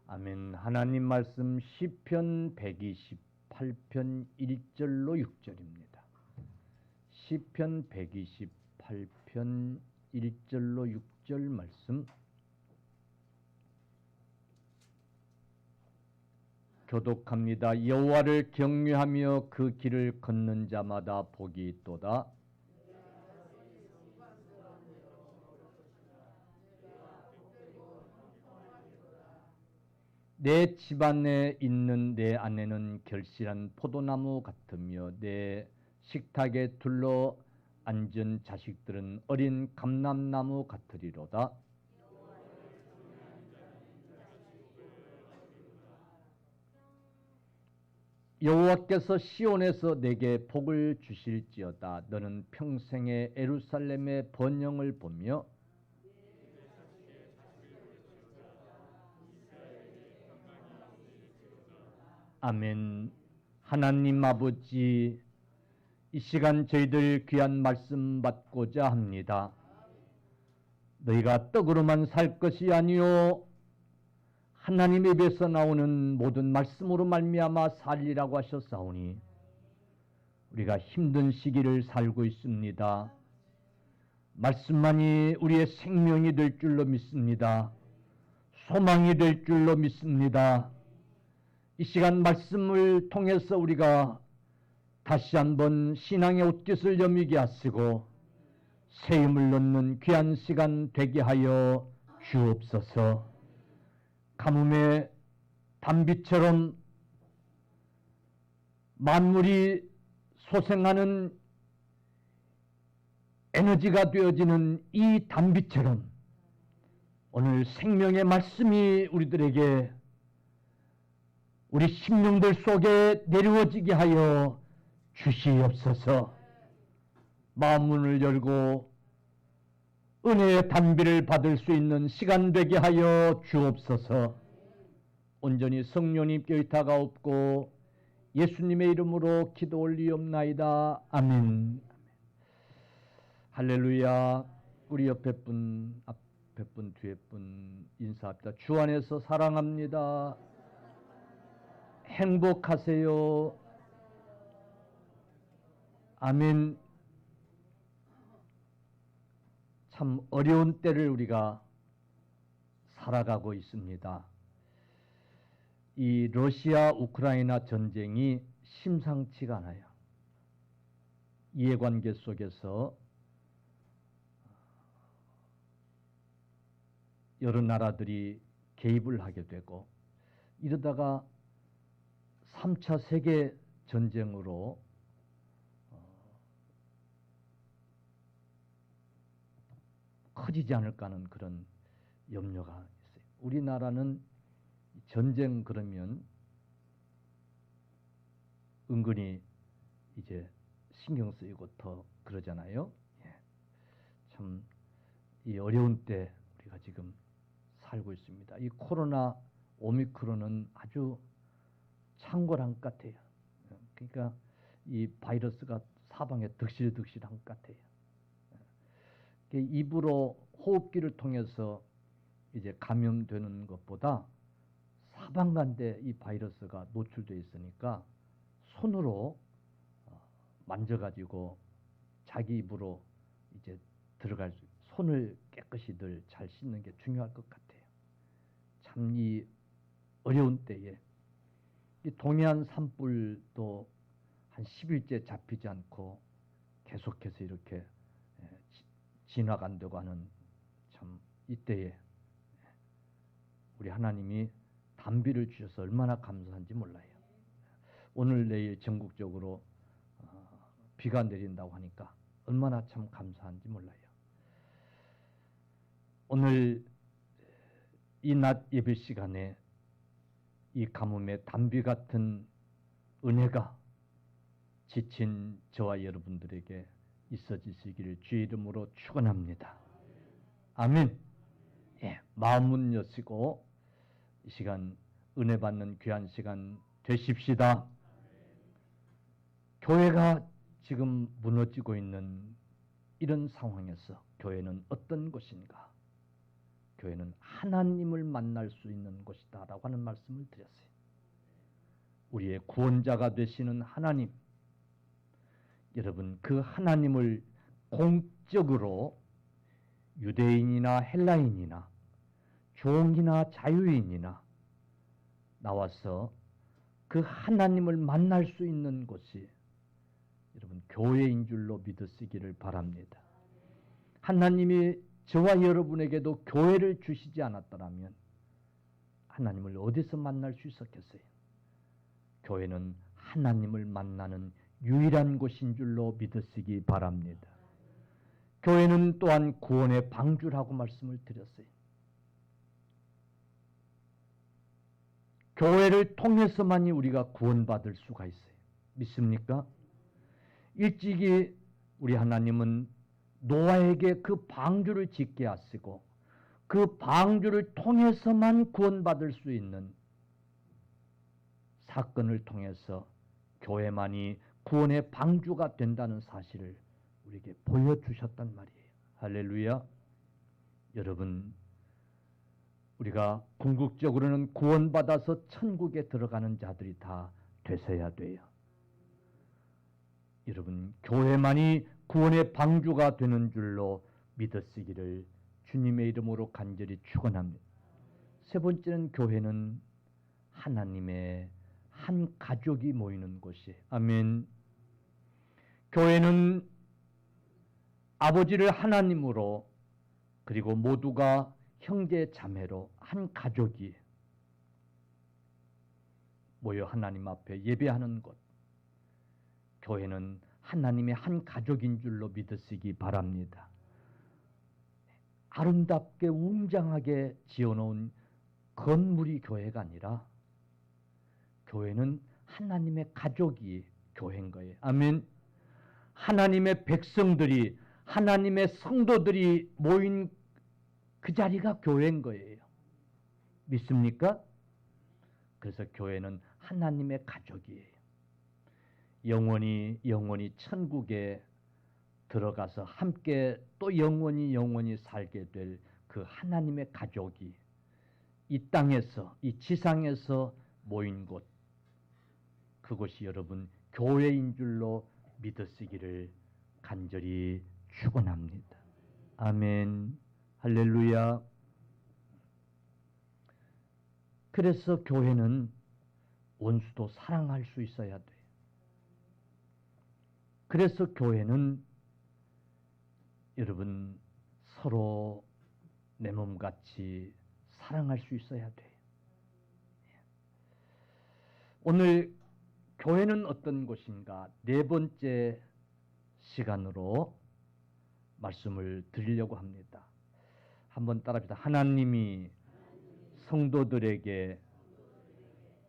아멘. 하나님 말씀 시편 128편 1절로 6절입니다. 시편 128편 1절로 6절 말씀 교독합니다. 여호와를 경외하며 그 길을 걷는 자마다 복이 있도다. 내 집안에 있는 내 아내는 결실한 포도나무 같으며 내 식탁에 둘러 앉은 자식들은 어린 감람나무 같으리로다. 여호와께서 시온에서 내게 복을 주실지어다. 너는 평생에 예루살렘의 번영을 보며 아멘. 하나님 아버지, 이 시간 저희들 귀한 말씀 받고자 합니다. 너희가 떡으로만 살 것이 아니요 하나님 입에서 나오는 모든 말씀으로 말미암아 살리라고 하셨사오니 우리가 힘든 시기를 살고 있습니다. 말씀만이 우리의 생명이 될 줄로 믿습니다. 소망이 될 줄로 믿습니다. 이 시간 말씀을 통해서 우리가 다시 한번 신앙의 옷깃을 여미게 하시고 새 힘을 넣는 귀한 시간 되게 하여 주옵소서. 가뭄의 단비처럼 만물이 소생하는 에너지가 되어지는 이 단비처럼 오늘 생명의 말씀이 우리들에게 우리 심령들 속에 내려워지게 하여 주시옵소서. 마음문을 열고 은혜의 단비를 받을 수 있는 시간 되게 하여 주옵소서. 온전히 성령님께 의탁하옵고 예수님의 이름으로 기도 올리옵나이다. 아멘. 할렐루야. 우리 옆에 분, 앞에 분, 뒤에 분 인사합니다. 주 안에서 사랑합니다. 행복하세요. 아멘. 참 어려운 때를 우리가 살아가고 있습니다. 이 러시아 우크라이나 전쟁이 심상치가 않아요. 이해관계 속에서 여러 나라들이 개입을 하게 되고 이러다가 3차 세계 전쟁으로 커지지 않을까 하는 그런 염려가 있어요. 우리나라는 전쟁 그러면 은근히 이제 신경 쓰이고 더 그러잖아요. 예. 참 이 어려운 때 우리가 지금 살고 있습니다. 이 코로나 오미크론은 아주 창궐한 것 같아요. 그러니까 이 바이러스가 사방에 득실득실한 것 같아요. 입으로 호흡기를 통해서 이제 감염되는 것보다 사방간데 이 바이러스가 노출되어 있으니까 손으로 만져가지고 자기 입으로 이제 들어갈 수, 손을 깨끗이들 잘 씻는 게 중요할 것 같아요. 참 이 어려운 때에 이 동해안 산불도 한 10일째 잡히지 않고 계속해서 이렇게 진화간다고 하는 참 이때에 우리 하나님이 단비를 주셔서 얼마나 감사한지 몰라요. 오늘 내일 전국적으로 비가 내린다고 하니까 얼마나 참 감사한지 몰라요. 오늘 이 낮 예배 시간에 이 가뭄의 단비 같은 은혜가 지친 저와 여러분들에게 있어지시기를 주의 이름으로 축원합니다. 아멘. 예, 마음문 여시고 이 시간 은혜 받는 귀한 시간 되십시다. 교회가 지금 무너지고 있는 이런 상황에서 교회는 어떤 곳인가? 교회는 하나님을 만날 수 있는 곳이다라고 하는 말씀을 드렸어요. 우리의 구원자가 되시는 하나님, 여러분 그 하나님을 공적으로 유대인이나 헬라인이나 종이나 자유인이나 나와서 그 하나님을 만날 수 있는 곳이 여러분 교회인 줄로 믿으시기를 바랍니다. 하나님이 저와 여러분에게도 교회를 주시지 않았더라면 하나님을 어디서 만날 수 있었겠어요? 교회는 하나님을 만나는 유일한 곳인 줄로 믿으시기 바랍니다. 교회는 또한 구원의 방주라고 말씀을 드렸어요. 교회를 통해서만이 우리가 구원받을 수가 있어요. 믿습니까? 일찍이 우리 하나님은 노아에게 그 방주를 짓게 하시고 그 방주를 통해서만 구원받을 수 있는 사건을 통해서 교회만이 구원의 방주가 된다는 사실을 우리에게 보여주셨단 말이에요. 할렐루야. 여러분, 우리가 궁극적으로는 구원받아서 천국에 들어가는 자들이 다 되셔야 돼요. 여러분, 교회만이 구원의 방주가 되는 줄로 믿으시기를 주님의 이름으로 간절히 축원합니다. 세 번째는 교회는 하나님의 한 가족이 모이는 곳이에요. 아멘. 교회는 아버지를 하나님으로 그리고 모두가 형제 자매로 한 가족이 모여 하나님 앞에 예배하는 곳. 교회는 하나님의 한 가족인 줄로 믿으시기 바랍니다. 아름답게 웅장하게 지어놓은 건물이 교회가 아니라 교회는 하나님의 가족이 교회인 거예요. 아멘. 하나님의 백성들이 하나님의 성도들이 모인 그 자리가 교회인 거예요. 믿습니까? 그래서 교회는 하나님의 가족이에요. 영원히 천국에 들어가서 함께 또 영원히 살게 될 그 하나님의 가족이 이 땅에서 이 지상에서 모인 곳, 그것이 여러분 교회인 줄로 믿으시기를 간절히 축원합니다. 아멘. 할렐루야. 그래서 교회는 원수도 사랑할 수 있어야 돼요. 그래서 교회는 여러분 서로 내 몸같이 사랑할 수 있어야 돼요. 오늘 교회는 어떤 곳인가? 네 번째 시간으로 말씀을 드리려고 합니다. 한번 따라합시다. 하나님이 성도들에게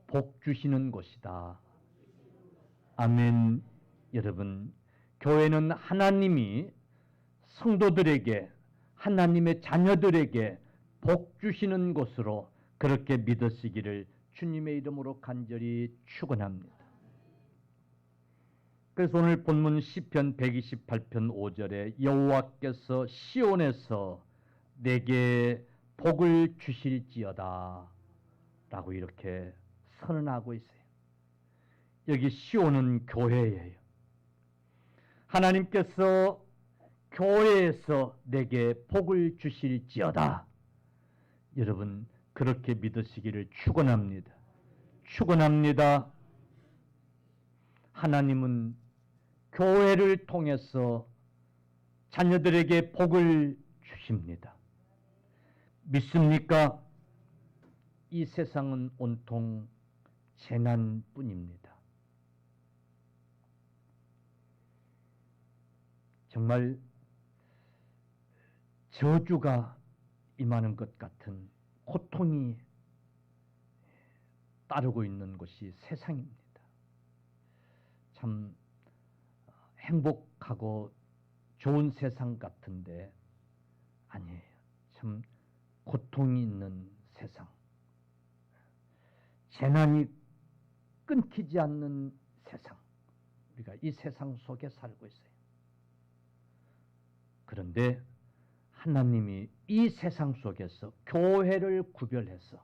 복 주시는 곳이다. 아멘. 여러분, 교회는 하나님이 성도들에게, 하나님의 자녀들에게 복 주시는 곳으로 그렇게 믿으시기를 주님의 이름으로 간절히 축원합니다. 그래서 오늘 본문 시편 128편 5절에 여호와께서 시온에서 내게 복을 주실지어다 라고 이렇게 선언하고 있어요. 여기 시온은 교회예요. 하나님께서 교회에서 내게 복을 주실지어다. 여러분 그렇게 믿으시기를 축원합니다. 축원합니다. 하나님은 교회를 통해서 자녀들에게 복을 주십니다. 믿습니까? 이 세상은 온통 재난뿐입니다. 정말 저주가 임하는 것 같은 고통이 따르고 있는 것이 세상입니다. 참 행복하고 좋은 세상 같은데 아니에요. 참 고통이 있는 세상, 재난이 끊기지 않는 세상, 우리가 이 세상 속에 살고 있어요. 그런데 하나님이 이 세상 속에서 교회를 구별해서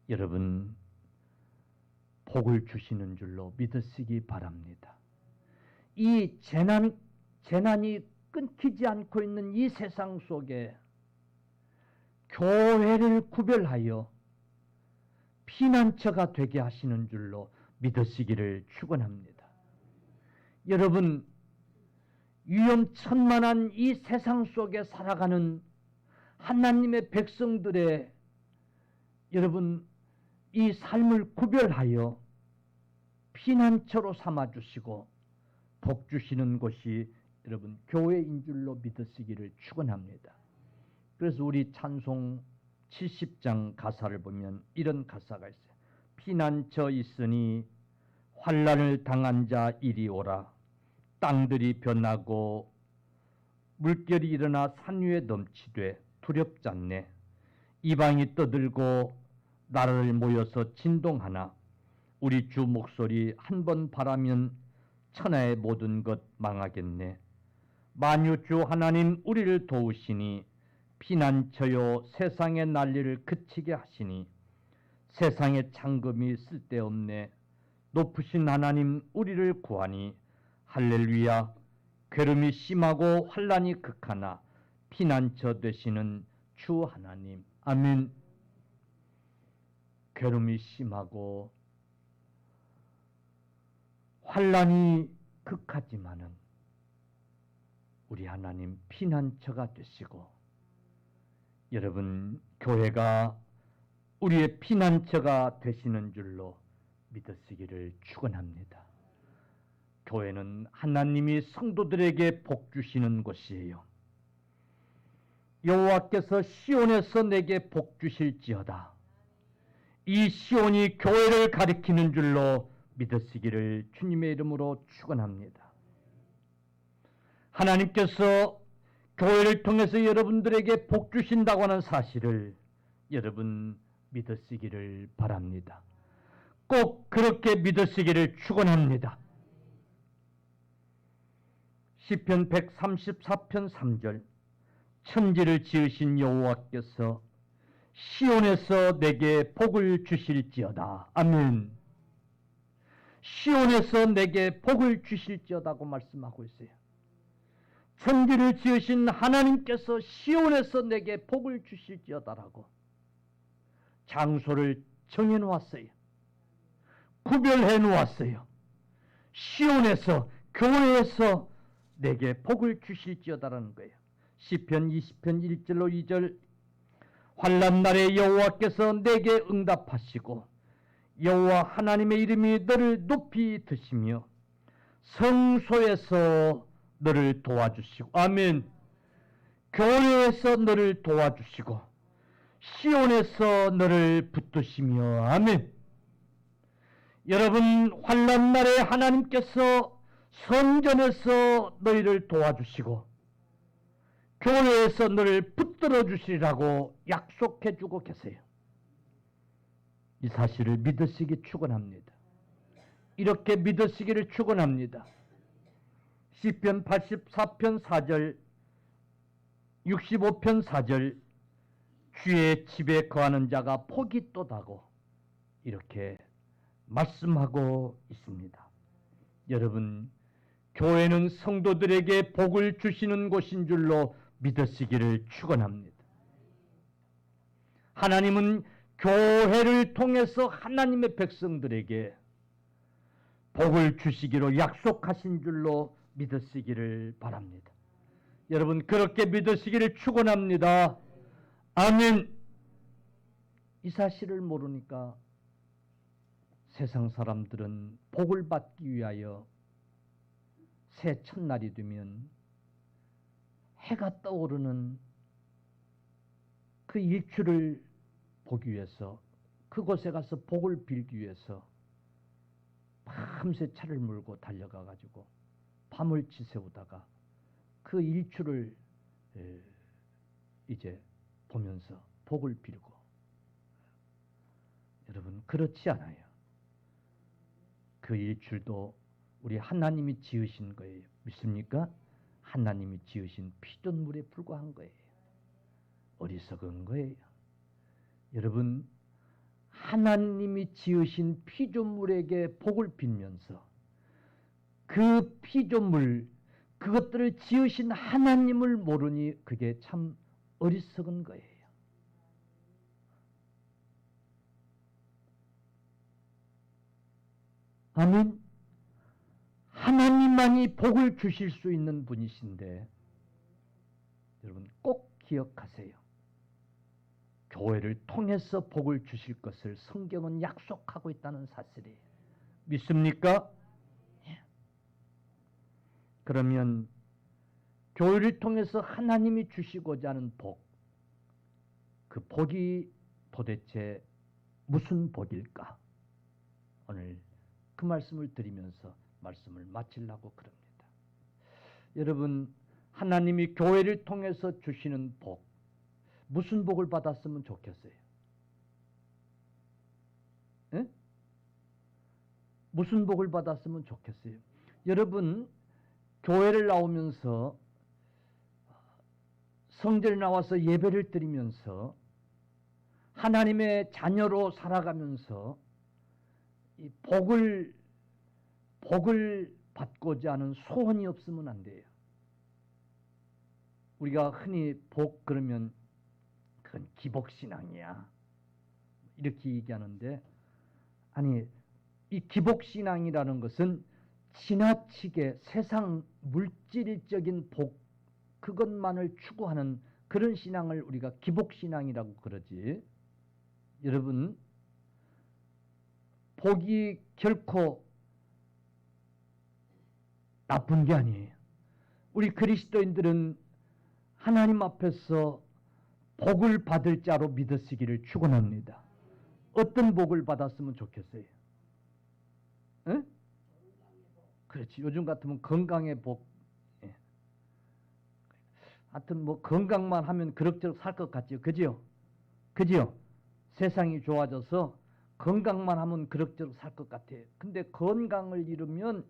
여러분 복을 주시는 줄로 믿으시기 바랍니다. 이 재난이 끊기지 않고 있는 이 세상 속에 교회를 구별하여 피난처가 되게 하시는 줄로 믿으시기를 축원합니다. 여러분 위험천만한 이 세상 속에 살아가는 하나님의 백성들의 여러분 이 삶을 구별하여 피난처로 삼아주시고 복 주시는 곳이 여러분 교회인 줄로 믿으시기를 축원합니다. 그래서 우리 찬송 70장 가사를 보면 이런 가사가 있어요. 피난처 있으니 환난을 당한 자 이리 오라. 땅들이 변하고 물결이 일어나 산 위에 넘치되 두렵지 않네. 이방이 떠들고 나라를 모여서 진동하나 우리 주 목소리 한 번 바라면 천하의 모든 것 망하겠네. 만유주 하나님 우리를 도우시니 피난처요 세상의 난리를 그치게 하시니 세상의 창금이 쓸데없네. 높으신 하나님 우리를 구하니 할렐루야. 괴름이 심하고 환난이 극하나 피난처 되시는 주 하나님. 아멘. 괴름이 심하고 환난이 극하지만은 우리 하나님 피난처가 되시고 여러분 교회가 우리의 피난처가 되시는 줄로 믿으시기를 축원합니다. 교회는 하나님이 성도들에게 복 주시는 곳이에요. 여호와께서 시온에서 내게 복 주실지어다. 이 시온이 교회를 가리키는 줄로 믿으시기를 주님의 이름으로 축원합니다. 하나님께서 교회를 통해서 여러분들에게 복 주신다고 하는 사실을 여러분 믿으시기를 바랍니다. 꼭 그렇게 믿으시기를 축원합니다. 시편 134편 3절 천지를 지으신 여호와께서 시온에서 내게 복을 주실지어다. 아멘. 시온에서 내게 복을 주실지어다고 말씀하고 있어요. 천지를 지으신 하나님께서 시온에서 내게 복을 주실지어다라고 장소를 정해 놓았어요. 구별해 놓았어요. 시온에서 교회에서 내게 복을 주실지어다라는 거예요. 시편 20편 1절로 2절 환난 날에 여호와께서 내게 응답하시고 여호와 하나님의 이름이 너를 높이 드시며 성소에서 너를 도와주시고 아멘. 교회에서 너를 도와주시고 시온에서 너를 붙드시며 아멘. 여러분 환난 날에 하나님께서 성전에서 너희를 도와주시고 교회에서 너를 붙들어 주시라고 약속해 주고 계세요. 이 사실을 믿으시기 축원합니다. 이렇게 믿으시기를 축원합니다. 시편 84편 4절 65편 4절 주의 집에 거하는 자가 복이 또다고 이렇게 말씀하고 있습니다. 여러분 교회는 성도들에게 복을 주시는 곳인 줄로 믿으시기를 축원합니다. 하나님은 교회를 통해서 하나님의 백성들에게 복을 주시기로 약속하신 줄로 믿으시기를 바랍니다. 여러분 그렇게 믿으시기를 축원합니다. 아멘. 이 사실을 모르니까 세상 사람들은 복을 받기 위하여 새 첫날이 되면 해가 떠오르는 그 일출을 보기 위해서 그곳에 가서 복을 빌기 위해서 밤새 차를 몰고 달려가 가지고 밤을 지새우다가 그 일출을 이제 보면서 복을 빌고 여러분 그렇지 않아요. 그 일출도 우리 하나님이 지으신 거예요. 믿습니까? 하나님이 지으신 피조물에 불과한 거예요. 어리석은 거예요. 여러분, 하나님이 지으신 피조물에게 복을 빌면서 그 피조물, 그것들을 지으신 하나님을 모르니 그게 참 어리석은 거예요. 아멘. 하나님만이 복을 주실 수 있는 분이신데 여러분 꼭 기억하세요. 교회를 통해서 복을 주실 것을 성경은 약속하고 있다는 사실이에요. 믿습니까? 그러면 교회를 통해서 하나님이 주시고자 하는 복, 그 복이 도대체 무슨 복일까? 오늘 그 말씀을 드리면서 말씀을 마치려고 그럽니다. 여러분, 하나님이 교회를 통해서 주시는 복, 무슨 복을 받았으면 좋겠어요? 에? 무슨 복을 받았으면 좋겠어요? 여러분, 교회를 나오면서 성전에 나와서 예배를 드리면서 하나님의 자녀로 살아가면서 이 복을 받고자 하는 소원이 없으면 안 돼요. 우리가 흔히 복 그러면 그건 기복신앙이야 이렇게 얘기하는데, 아니, 이 기복신앙이라는 것은 지나치게 세상 물질적인 복, 그것만을 추구하는 그런 신앙을 우리가 기복신앙이라고 그러지. 여러분, 복이 결코 나쁜 게 아니에요. 우리 그리스도인들은 하나님 앞에서 복을 받을 자로 믿으시기를 축원합니다. 어떤 복을 받았으면 좋겠어요? 에? 그렇지. 요즘 같으면 건강의 복. 예. 하여튼 뭐 건강만 하면 그럭저럭 살 것 같지요. 그지요? 그지요? 세상이 좋아져서 건강만 하면 그럭저럭 살 것 같아요. 근데 건강을 잃으면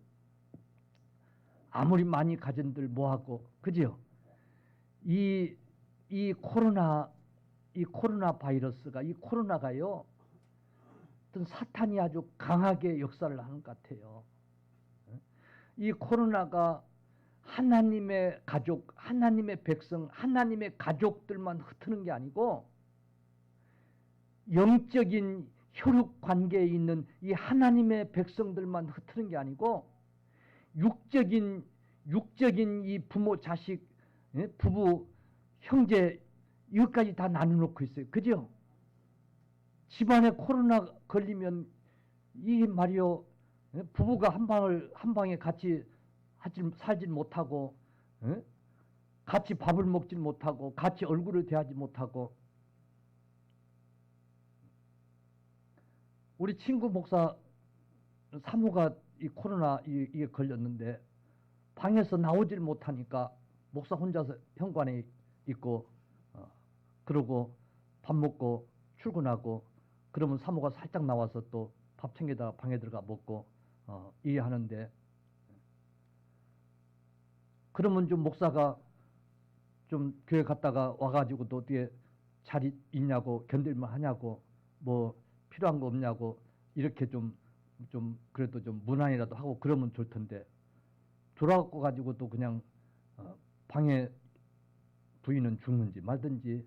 아무리 많이 가진들 뭐하고, 그지요? 이 코로나 바이러스가, 이 코로나가요, 어떤 사탄이 아주 강하게 역사를 하는 것 같아요. 이 코로나가 하나님의 가족, 하나님의 백성, 하나님의 가족들만 흩트는 게 아니고 영적인 혈육 관계에 있는 이 하나님의 백성들만 흩트는 게 아니고 육적인 이 부모, 자식, 부부, 형제, 이것까지 다 나눠놓고 있어요. 그죠? 집안에 코로나 걸리면 이 말이요, 부부가 한 방에 같이 살질 못하고, 같이 밥을 먹질 못하고, 같이 얼굴을 대하지 못하고. 우리 친구 목사 사모가 이 코로나 이게 걸렸는데 방에서 나오질 못하니까 목사 혼자서 현관에 있고, 그러고 밥 먹고 출근하고, 그러면 사모가 살짝 나와서 또 밥 챙겨다가 방에 들어가 먹고 일하는데, 그러면 좀 목사가 좀 교회 갔다가 와가지고 또 어떻게 잘 있냐고, 견딜만 하냐고, 뭐 필요한 거 없냐고, 이렇게 좀 그래도 좀 문안이라도 하고 그러면 좋을 텐데, 돌아가고 가지고 또 그냥 방에 부인은 죽는지 말든지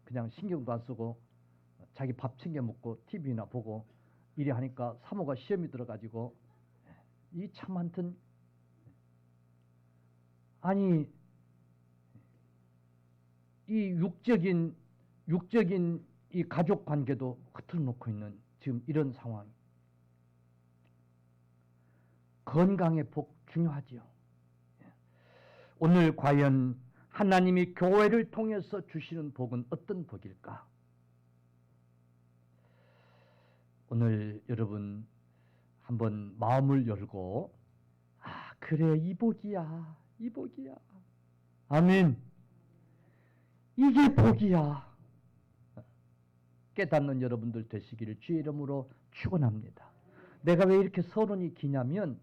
그냥 신경도 안 쓰고 자기 밥 챙겨 먹고 TV나 보고 이래 하니까 사모가 시험이 들어가지고, 이 참 한튼, 아니, 이 육적인 이 가족 관계도 흐트러 놓고 있는 지금 이런 상황. 건강의 복 중요하지요. 오늘 과연 하나님이 교회를 통해서 주시는 복은 어떤 복일까? 오늘 여러분 한번 마음을 열고, 그래, 이 복이야, 이 복이야. 아멘. 이게 복이야. 깨닫는 여러분들 되시기를 주의 이름으로 축원합니다. 내가 왜 이렇게 서론이 기냐면,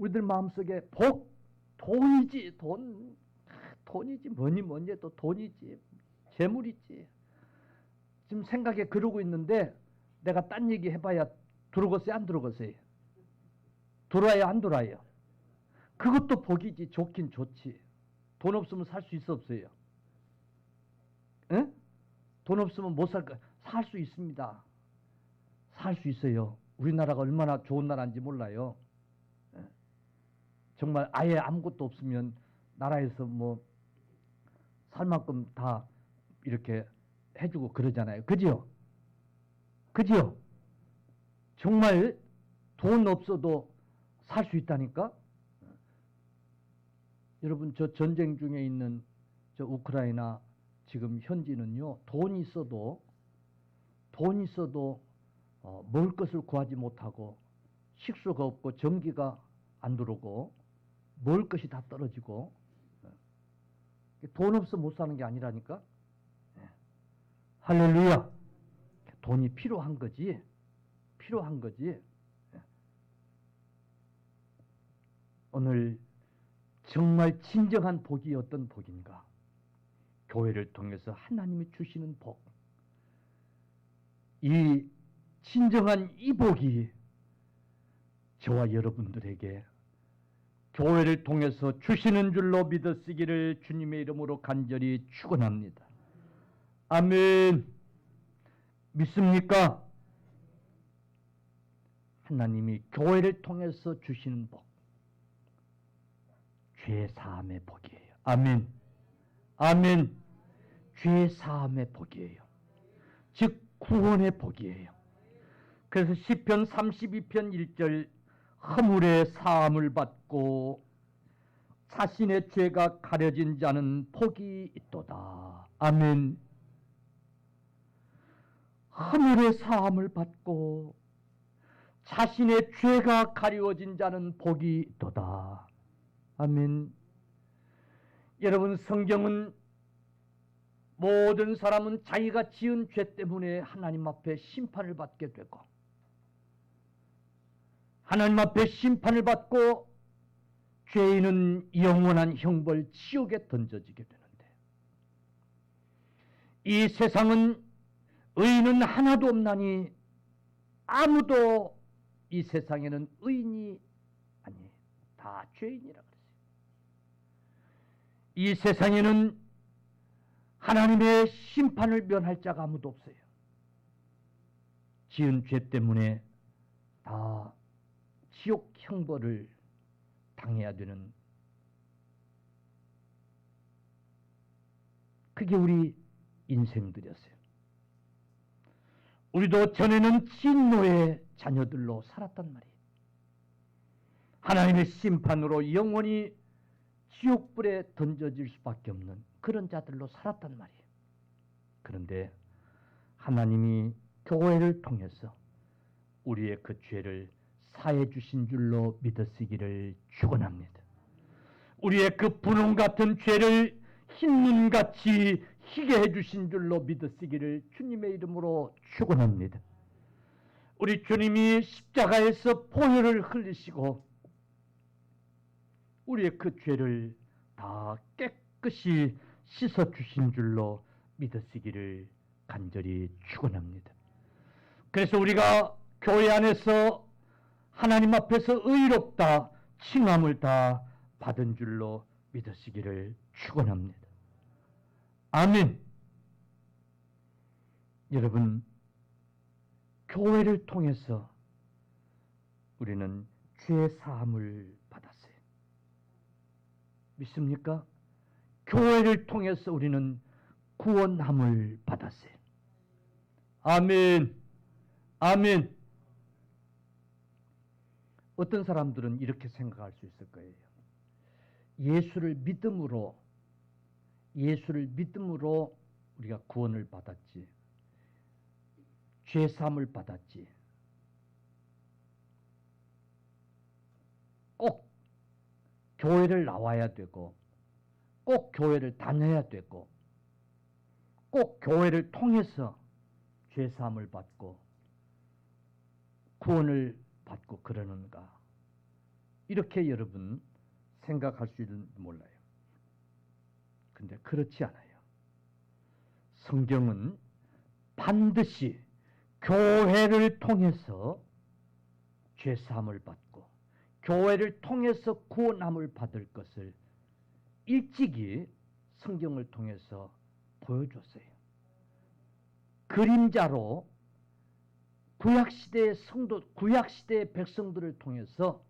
우리들 마음속에 복, 돈이지, 돈. 돈이지, 뭐니 해도 돈이지, 재물이지. 지금 생각에 그러고 있는데 내가 딴 얘기 해봐야 들어갔어요, 안 들어갔어요? 들어와요, 안 들어와요? 그것도 복이지. 좋긴 좋지. 돈 없으면 살 수 있어, 없어요? 응? 돈 없으면 못 살 거. 살 수 있습니다. 살 수 있어요. 우리나라가 얼마나 좋은 나라인지 몰라요. 정말 아예 아무것도 없으면 나라에서 뭐 살 만큼 다 이렇게 해주고 그러잖아요. 그지요? 그지요? 정말 돈 없어도 살 수 있다니까? 여러분, 저 전쟁 중에 있는 저 우크라이나 지금 현지는요, 돈 있어도 먹을 것을 구하지 못하고 식수가 없고 전기가 안 들어오고 먹을 것이 다 떨어지고 돈 없어 못 사는 게 아니라니까. 할렐루야. 돈이 필요한 거지. 필요한 거지. 오늘 정말 진정한 복이 어떤 복인가? 교회를 통해서 하나님이 주시는 복. 이 진정한 이 복이 저와 여러분들에게 교회를 통해서 주시는 줄로 믿으시기를 주님의 이름으로 간절히 축원합니다. 아멘. 믿습니까? 하나님이 교회를 통해서 주시는 복, 죄 사함의 복이에요. 아멘. 아멘. 죄 사함의 복이에요. 즉 구원의 복이에요. 그래서 시편 32편 1절, 허물의 사함을 받고 자신의 죄가 가려진 자는 복이 있도다. 아멘. 허물의 사함을 받고 자신의 죄가 가려진 자는 복이 있도다. 아멘. 여러분, 성경은 모든 사람은 자기가 지은 죄 때문에 하나님 앞에 심판을 받게 되고 하나님 앞에 심판을 받고 죄인은 영원한 형벌 지옥에 던져지게 되는데, 이 세상은 의인은 하나도 없나니 아무도 이 세상에는 의인이 아니, 다 죄인이라 그랬어요. 이 세상에는 하나님의 심판을 면할 자가 아무도 없어요. 지은 죄 때문에 다 지옥 형벌을 당해야 되는, 그게 우리 인생들이었어요. 우리도 전에는 진노의 자녀들로 살았단 말이에요. 하나님의 심판으로 영원히 지옥불에 던져질 수밖에 없는 그런 자들로 살았단 말이에요. 그런데 하나님이 교회를 통해서 우리의 그 죄를 사해 주신 줄로 믿으시기를 축원합니다. 우리의 그 분홍 같은 죄를 흰눈같이 희게 해주신 줄로 믿으시기를 주님의 이름으로 축원합니다. 우리 주님이 십자가에서 보혈을 흘리시고 우리의 그 죄를 다 깨끗이 씻어주신 줄로 믿으시기를 간절히 축원합니다. 그래서 우리가 교회 안에서 하나님 앞에서 의롭다 칭함을 다 받은 줄로 믿으시기를 축원합니다. 아멘. 여러분, 교회를 통해서 우리는 죄 사함을 받았어요. 믿습니까? 교회를 통해서 우리는 구원함을 받았어요. 아멘. 아멘. 어떤 사람들은 이렇게 생각할 수 있을 거예요. 예수를 믿음으로 우리가 구원을 받았지, 죄 사함을 받았지, 꼭 교회를 나와야 되고 꼭 교회를 다녀야 되고 꼭 교회를 통해서 죄 사함을 받고 구원을 받고 그러는가, 이렇게 여러분 생각할 수 있는지 몰라요. 근데 그렇지 않아요. 성경은 반드시 교회를 통해서 죄사함을 받고 교회를 통해서 구원함을 받을 것을 일찍이 성경을 통해서 보여줬어요. 그림자로 구약시대의 성도, 구약시대의 백성들을 통해서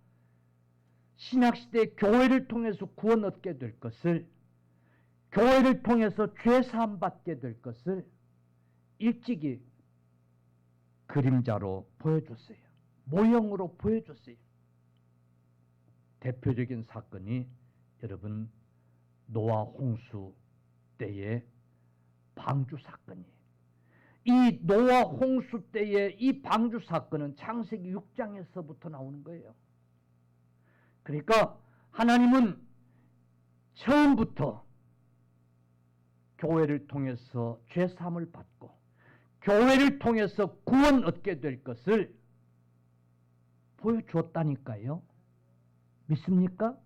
신약시대의 교회를 통해서 구원 얻게 될 것을, 교회를 통해서 죄사함 받게 될 것을 일찍이 그림자로 보여줬어요. 모형으로 보여줬어요. 대표적인 사건이 여러분 노아 홍수 때의 방주 사건이에요. 이 노아 홍수 때의 이 방주 사건은 창세기 6장에서부터 나오는 거예요. 그러니까 하나님은 처음부터 교회를 통해서 죄사함을 받고 교회를 통해서 구원 얻게 될 것을 보여주었다니까요. 믿습니까?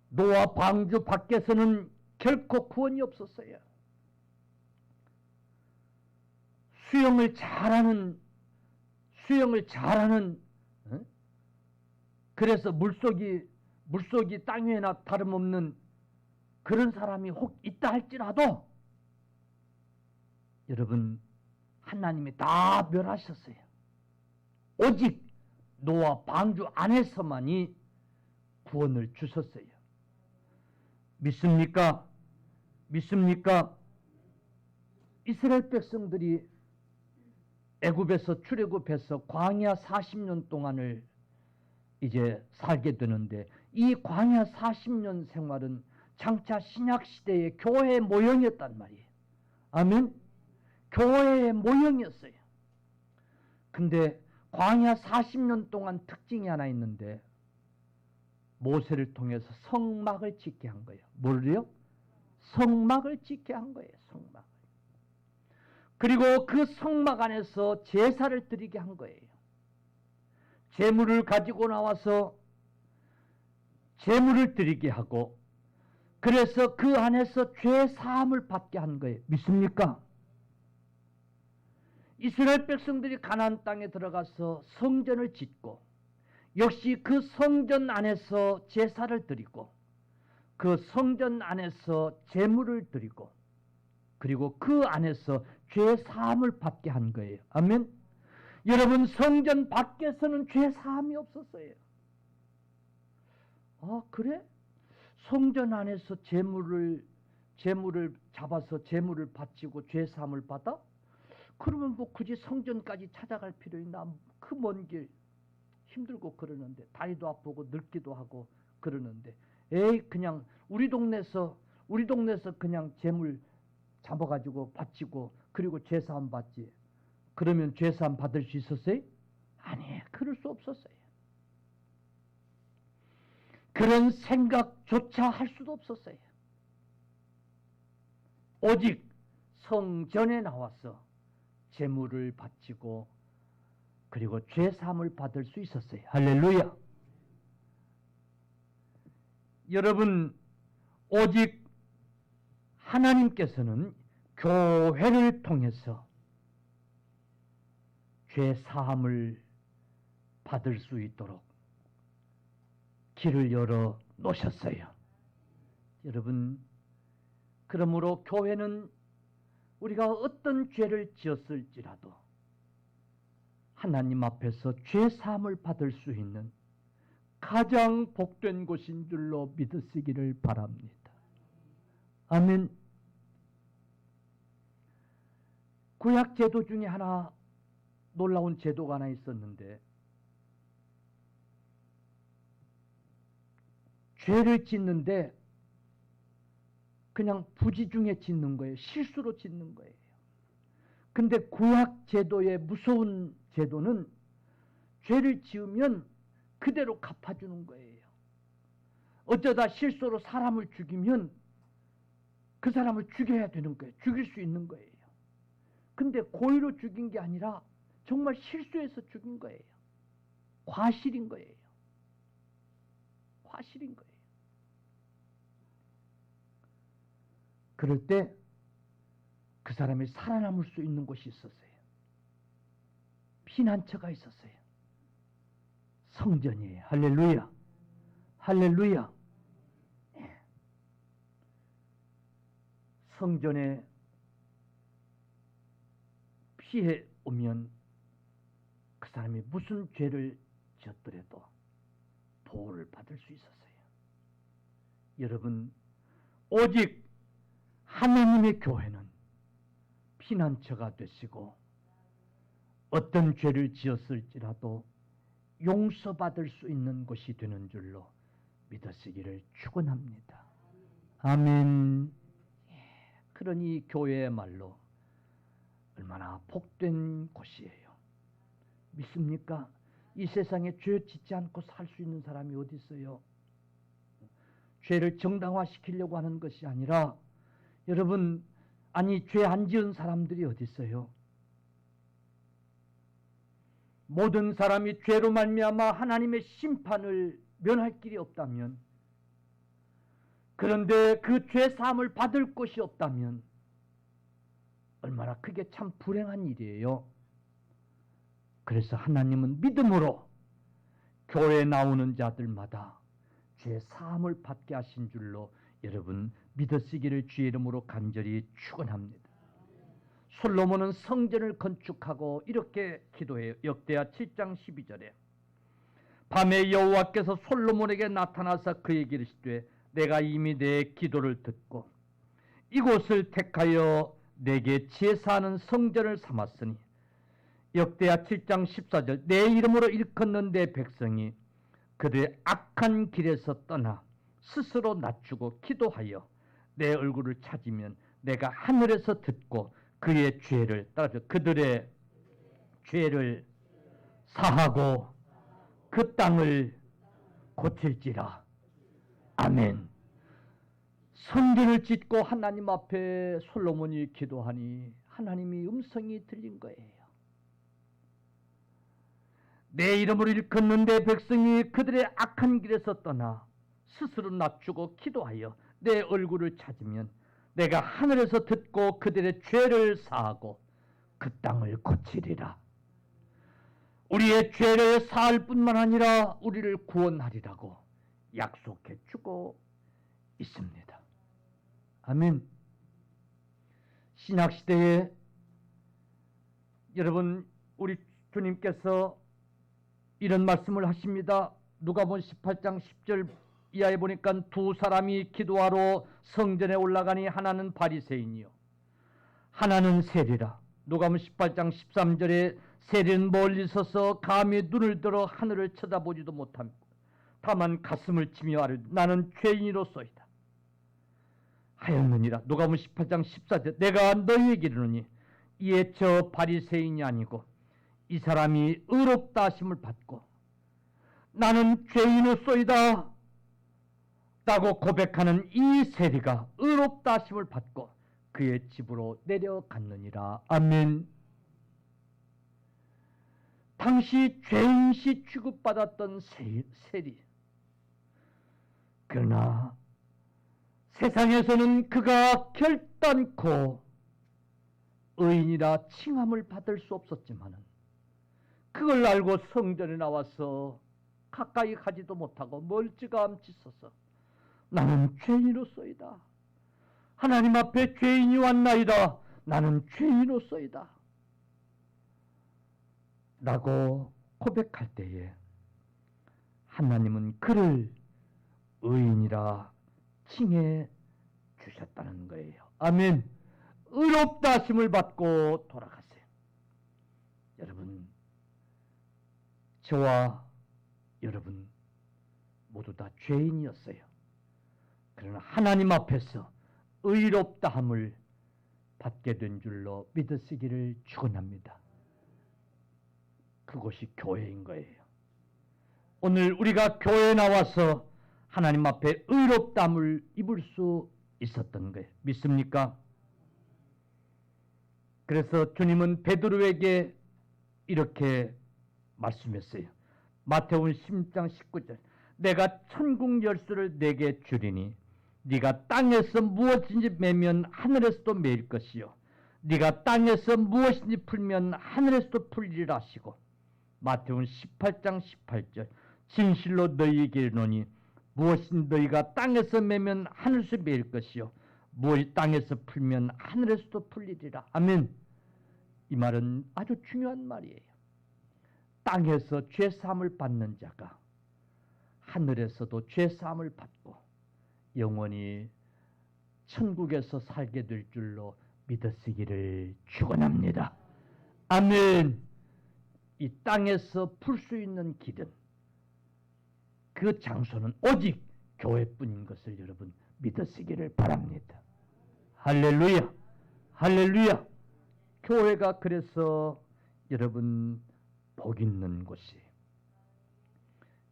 노아 방주 밖에서는 결코 구원이 없었어요. 수영을 잘하는 그래서 물속이 땅 위에나 다름없는 그런 사람이 혹 있다 할지라도 여러분 하나님이 다 멸하셨어요. 오직 노아 방주 안에서만이 구원을 주셨어요. 믿습니까? 믿습니까? 이스라엘 백성들이 애굽에서 출애굽해서 광야 40년 동안을 이제 살게 되는데 이 광야 40년 생활은 장차 신약시대의 교회의 모형이었단 말이에요. 아멘? 교회의 모형이었어요. 근데 광야 40년 동안 특징이 하나 있는데 모세를 통해서 성막을 짓게 한 거예요. 뭐를요? 성막을 짓게 한 거예요. 성막. 그리고 그 성막 안에서 제사를 드리게 한 거예요. 제물을 가지고 나와서 제물을 드리게 하고 그래서 그 안에서 죄 사함을 받게 한 거예요. 믿습니까? 이스라엘 백성들이 가나안 땅에 들어가서 성전을 짓고 역시 그 성전 안에서 제사를 드리고 그 성전 안에서 제물을 드리고 그리고 그 안에서 죄 사함을 받게 한 거예요. 아멘. 여러분 성전 밖에서는 죄 사함이 없었어요. 아 그래? 성전 안에서 제물을 잡아서 제물을 바치고 죄 사함을 받아? 그러면 뭐 굳이 성전까지 찾아갈 필요 있나? 그 먼 길 힘들고 그러는데 다리도 아프고 늙기도 하고 그러는데 에이 그냥 우리 동네에서 그냥 제물 잡아가지고 바치고 그리고 죄사함 받지. 그러면 죄사함 받을 수 있었어요? 아니, 그럴 수 없었어요. 그런 생각조차 할 수도 없었어요. 오직 성전에 나와서 제물을 바치고 그리고 죄사함을 받을 수 있었어요. 할렐루야. 여러분 오직 하나님께서는 교회를 통해서 죄사함을 받을 수 있도록 길을 열어 놓으셨어요. 여러분 그러므로 교회는 우리가 어떤 죄를 지었을지라도 하나님 앞에서 죄사함을 받을 수 있는 가장 복된 곳인 줄로 믿으시기를 바랍니다. 아멘. 구약 제도 중에 하나 놀라운 제도가 하나 있었는데 죄를 짓는데 그냥 부지 중에 짓는 거예요. 실수로 짓는 거예요. 근데 구약 제도의 무서운 제도는 죄를 지으면 그대로 갚아주는 거예요. 어쩌다 실수로 사람을 죽이면 그 사람을 죽여야 되는 거예요. 죽일 수 있는 거예요. 근데 고의로 죽인 게 아니라 정말 실수해서 죽인 거예요. 과실인 거예요. 과실인 거예요. 그럴 때 그 사람이 살아남을 수 있는 곳이 있었어요. 피난처가 있었어요. 성전이에요. 할렐루야. 할렐루야. 성전에 피해 오면 그 사람이 무슨 죄를 지었더라도 보호를 받을 수 있었어요. 여러분, 오직 하나님의 교회는 피난처가 되시고 어떤 죄를 지었을지라도 용서받을 수 있는 곳이 되는 줄로 믿으시기를 축원합니다. 아멘. 그러니 교회야말로 얼마나 복된 곳이에요. 믿습니까? 이 세상에 죄 짓지 않고 살 수 있는 사람이 어디 있어요? 죄를 정당화시키려고 하는 것이 아니라 여러분, 아니 죄 안 지은 사람들이 어디 있어요? 모든 사람이 죄로 말미암아 하나님의 심판을 면할 길이 없다면, 그런데 그 죄 사함을 받을 곳이 없다면 얼마나 그게 참 불행한 일이에요. 그래서 하나님은 믿음으로 교회에 나오는 자들마다 죄 사함을 받게 하신 줄로 여러분 믿으시기를 주의 이름으로 간절히 축원합니다. 솔로몬은 성전을 건축하고 이렇게 기도해요. 역대하 7장 12절에 밤에 여호와께서 솔로몬에게 나타나서 그에게 이르시되 내가 이미 내 기도를 듣고 이곳을 택하여 내게 제사하는 성전을 삼았으니 역대하 7장 14절 내 이름으로 일컫는 내 백성이 그들의 악한 길에서 떠나 스스로 낮추고 기도하여 내 얼굴을 찾으면 내가 하늘에서 듣고 그의 죄를 따라서 그들의 죄를 사하고 그 땅을 고칠지라. 아멘. 성전을 짓고 하나님 앞에 솔로몬이 기도하니 하나님이 음성이 들린 거예요. 내 이름으로 일컫는 내 백성이 그들의 악한 길에서 떠나 스스로 낮추고 기도하여 내 얼굴을 찾으면 내가 하늘에서 듣고 그들의 죄를 사하고 그 땅을 고치리라. 우리의 죄를 사할 뿐만 아니라 우리를 구원하리라고 약속해 주고 있습니다. 아멘. 신약시대에 여러분 우리 주님께서 이런 말씀을 하십니다. 누가복음 18장 10절 이하에 보니까 두 사람이 기도하러 성전에 올라가니 하나는 바리새인이요 하나는 세리라. 누가복음 18장 13절에 세리는 멀리 서서 감히 눈을 들어 하늘을 쳐다보지도 못하며 다만 가슴을 치며 아뢰되 나는 죄인이로소이다 하였느니라. 누가복음 18장 14절 내가 너희에게 이르노니 이에 저 바리새인이 아니고 이 사람이 의롭다 하심을 받고 나는 죄인이로소이다 라고 고백하는 이 세리가 의롭다 하심을 받고 그의 집으로 내려갔느니라. 아멘. 당시 죄인시 취급받았던 세리. 그러나 세상에서는 그가 결단코 의인이라 칭함을 받을 수 없었지만은 그걸 알고 성전에 나와서 가까이 가지도 못하고 멀찌감치 서서 나는 죄인으로소이다. 하나님 앞에 죄인이 왔나이다. 나는 죄인으로소이다. 라고 고백할 때에 하나님은 그를 의인이라 칭해 주셨다는 거예요. 아멘. 의롭다 하심을 받고 돌아갔어요. 여러분, 저와 여러분 모두 다 죄인이었어요. 그러나 하나님 앞에서 의롭다함을 받게 된 줄로 믿으시기를 축원합니다. 그것이 교회인 거예요. 오늘 우리가 교회에 나와서 하나님 앞에 의롭다함을 입을 수 있었던 거예요. 믿습니까? 그래서 주님은 베드로에게 이렇게 말씀했어요. 마태복음 16장 19절. 내가 천국 열쇠를 내게 주리니 네가 땅에서 무엇인지 매면 하늘에서도 매일 것이요 네가 땅에서 무엇인지 풀면 하늘에서도 풀리리라 하시고, 마태복음 18장 18절. 진실로 너희에게 이르노니 무엇인 너희가 땅에서 매면 하늘에서 매일 것이요 무엇이 땅에서 풀면 하늘에서도 풀리리라. 아멘. 이 말은 아주 중요한 말이에요. 땅에서 죄사함을 받는 자가 하늘에서도 죄사함을 받고 영원히 천국에서 살게 될 줄로 믿으시기를 축원합니다. 아멘. 이 땅에서 풀 수 있는 길은, 그 장소는 오직 교회뿐인 것을 여러분 믿으시기를 바랍니다. 할렐루야, 할렐루야. 교회가 그래서 여러분 복 있는 곳이에요.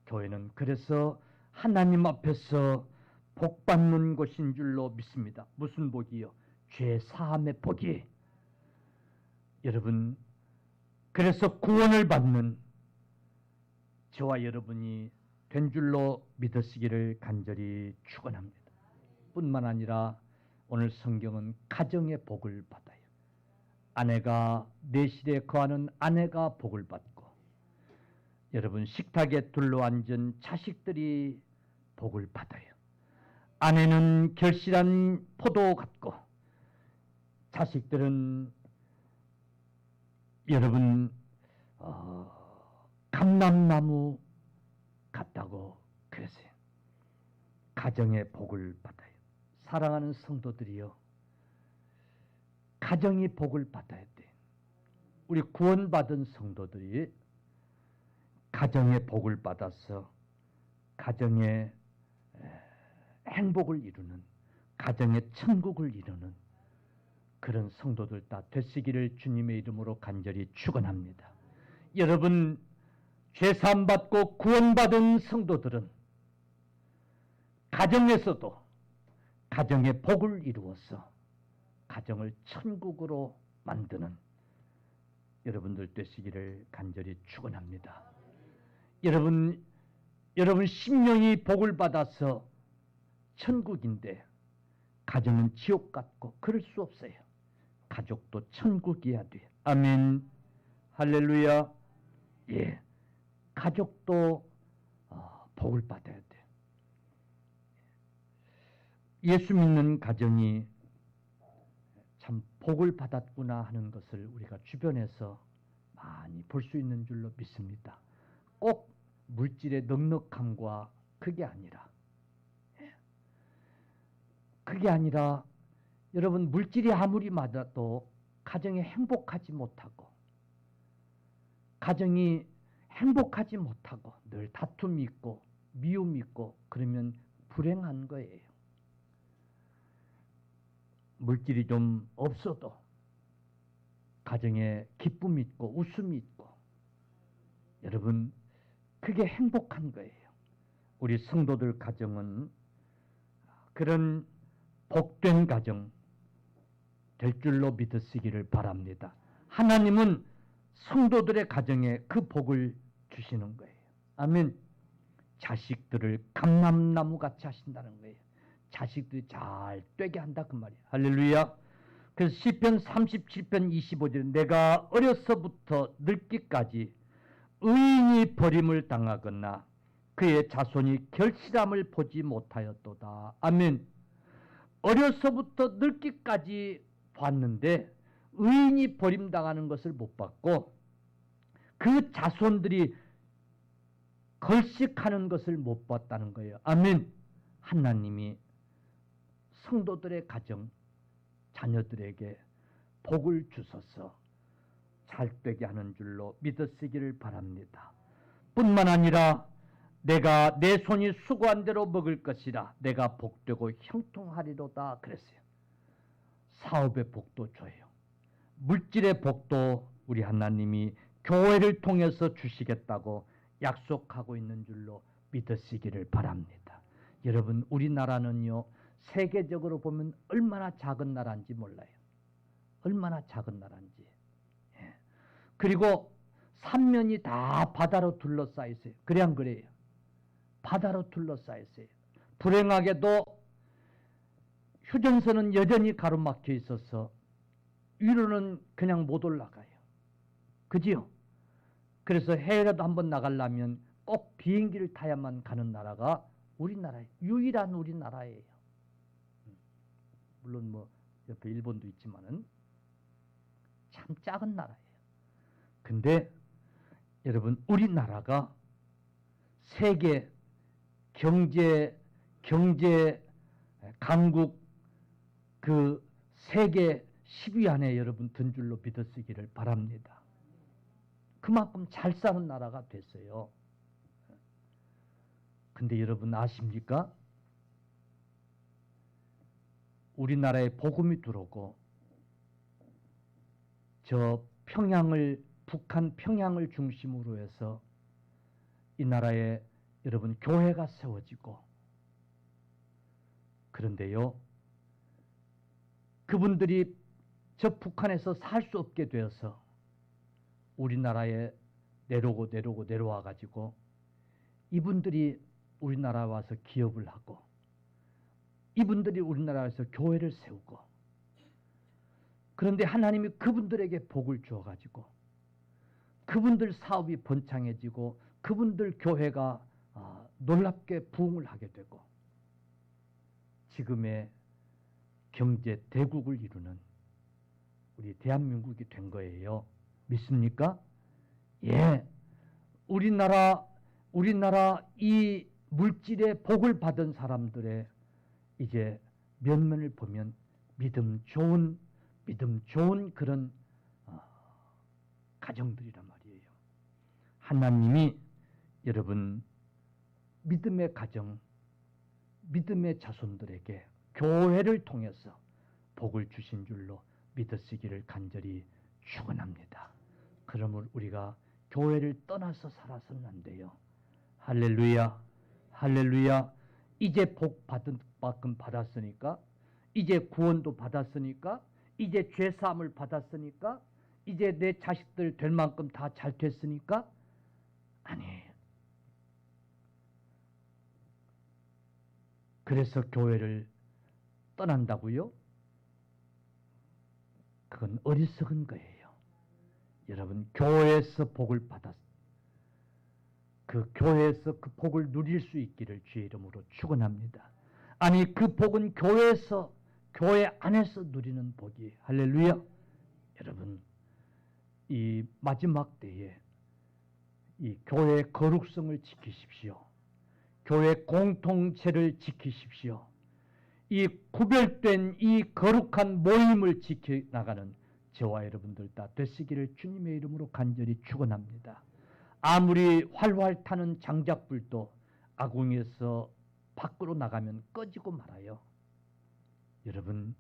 교회는 그래서 하나님 앞에서 복 받는 곳인 줄로 믿습니다. 무슨 복이요? 죄 사함의 복이. 여러분, 그래서 구원을 받는 저와 여러분이 된 줄로 믿으시기를 간절히 축원합니다. 뿐만 아니라 오늘 성경은 가정의 복을 받아요. 아내가 내실에 거하는 아내가 복을 받고, 여러분 식탁에 둘러앉은 자식들이 복을 받아요. 아내는 결실한 포도 같고 자식들은 여러분 감람나무 같다고 그랬어요. 가정의 복을 받아요. 사랑하는 성도들이요, 가정이 복을 받아야 돼. 우리 구원받은 성도들이 가정의 복을 받아서 가정의 행복을 이루는, 가정의 천국을 이루는 그런 성도들 다 되시기를 주님의 이름으로 간절히 축원합니다. 여러분, 죄사함 받고 구원받은 성도들은 가정에서도 가정의 복을 이루어서 가정을 천국으로 만드는 여러분들 되시기를 간절히 축원합니다. 여러분 심령이 복을 받아서 천국인데 가정은 지옥 같고 그럴 수 없어요. 가족도 천국이어야 돼. 아멘. 할렐루야. 예, 가족도 복을 받아야 돼. 예수 믿는 가정이 참 복을 받았구나 하는 것을 우리가 주변에서 많이 볼 수 있는 줄로 믿습니다. 꼭 물질의 넉넉함과 그게 아니라 여러분, 물질이 아무리 많아도 가정이 행복하지 못하고 늘 다툼이 있고 미움이 있고 그러면 불행한 거예요. 물질이 좀 없어도 가정에 기쁨이 있고 웃음이 있고 여러분, 그게 행복한 거예요. 우리 성도들 가정은 그런 복된 가정 될 줄로 믿으시기를 바랍니다. 하나님은 성도들의 가정에 그 복을 주시는 거예요. 아멘. 자식들을 감람나무 같이 하신다는 거예요. 자식들이 잘 되게 한다 그 말이에요. 할렐루야. 그래서 시편 37편 25절, 내가 어려서부터 늙기까지 의인이 버림을 당하거나 그의 자손이 결실함을 보지 못하였도다. 아멘. 어려서부터 늙기까지 봤는데 의인이 버림당하는 것을 못 봤고 그 자손들이 걸식하는 것을 못 봤다는 거예요. 아멘. 하나님이 성도들의 가정, 자녀들에게 복을 주셔서 잘 되게 하는 줄로 믿으시기를 바랍니다. 뿐만 아니라 내가 내 손이 수고한 대로 먹을 것이라 내가 복되고 형통하리로다 그랬어요. 사업의 복도 줘요. 물질의 복도 우리 하나님이 교회를 통해서 주시겠다고 약속하고 있는 줄로 믿으시기를 바랍니다. 여러분, 우리나라는요, 세계적으로 보면 얼마나 작은 나라인지 몰라요. 얼마나 작은 나라인지. 예. 그리고 삼면이 다 바다로 둘러싸여 있어요. 그래 안 그래요? 바다로 둘러싸여 있어요. 불행하게도 휴전선은 여전히 가로막혀 있어서 위로는 그냥 못 올라가요. 그지요? 그래서 해외라도 한번 나가려면 꼭 비행기를 타야만 가는 나라가 우리나라예요. 유일한 우리나라예요. 물론 뭐 옆에 일본도 있지만은 참 작은 나라예요. 근데 여러분, 우리나라가 세계 경제 강국 그 세계 10위 안에 여러분 든 줄로 믿으시기를 바랍니다. 그만큼 잘 사는 나라가 됐어요. 근데 여러분 아십니까? 우리나라에 복음이 들어오고 저 북한 평양을 중심으로 해서 이 나라에 여러분 교회가 세워지고, 그런데요, 그분들이 저 북한에서 살 수 없게 되어서 우리나라에 내려와 가지고 이분들이 우리나라 와서 기업을 하고, 이분들이 우리나라에서 교회를 세우고, 그런데 하나님이 그분들에게 복을 주어 가지고 그분들 사업이 번창해지고 그분들 교회가 놀랍게 부흥을 하게 되고 지금의 경제 대국을 이루는 우리 대한민국이 된 거예요. 믿습니까? 예. 우리나라 이 물질의 복을 받은 사람들의 이제 면면을 보면 믿음 좋은 그런 가정들이란 말이에요. 하나님이 여러분 믿음의 가정, 믿음의 자손들에게 교회를 통해서 복을 주신 줄로 믿으시기를 간절히 축원합니다. 그러므로 우리가 교회를 떠나서 살아서는 안 돼요. 할렐루야, 할렐루야. 이제 복 받았으니까, 이제 구원도 받았으니까, 이제 죄사함을 받았으니까, 이제 내 자식들 될 만큼 다 잘 됐으니까, 아니에요. 그래서 교회를 떠난다고요? 그건 어리석은 거예요. 여러분, 교회에서 복을 그 교회에서 그 복을 누릴 수 있기를 주의 이름으로 축원합니다. 아니, 그 복은 교회 안에서 누리는 복이. 할렐루야. 여러분, 이 마지막 때에 이 교회의 거룩성을 지키십시오. 교회 공통체를 지키십시오. 이 구별된 이 거룩한 모임을 지켜나가는 저와 여러분들 다 되시기를 주님의 이름으로 간절히 축원합니다. 아무리 활활 타는 장작불도 아궁이에서 밖으로 나가면 꺼지고 말아요. 여러분,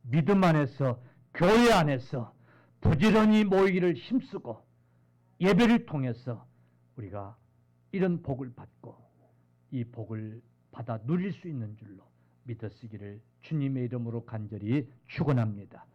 믿음 안에서, 교회 안에서 부지런히 모이기를 힘쓰고 예배를 통해서 우리가 이런 복을 받고 이 복을 받아 누릴 수 있는 줄로 믿으시기를 주님의 이름으로 간절히 축원합니다.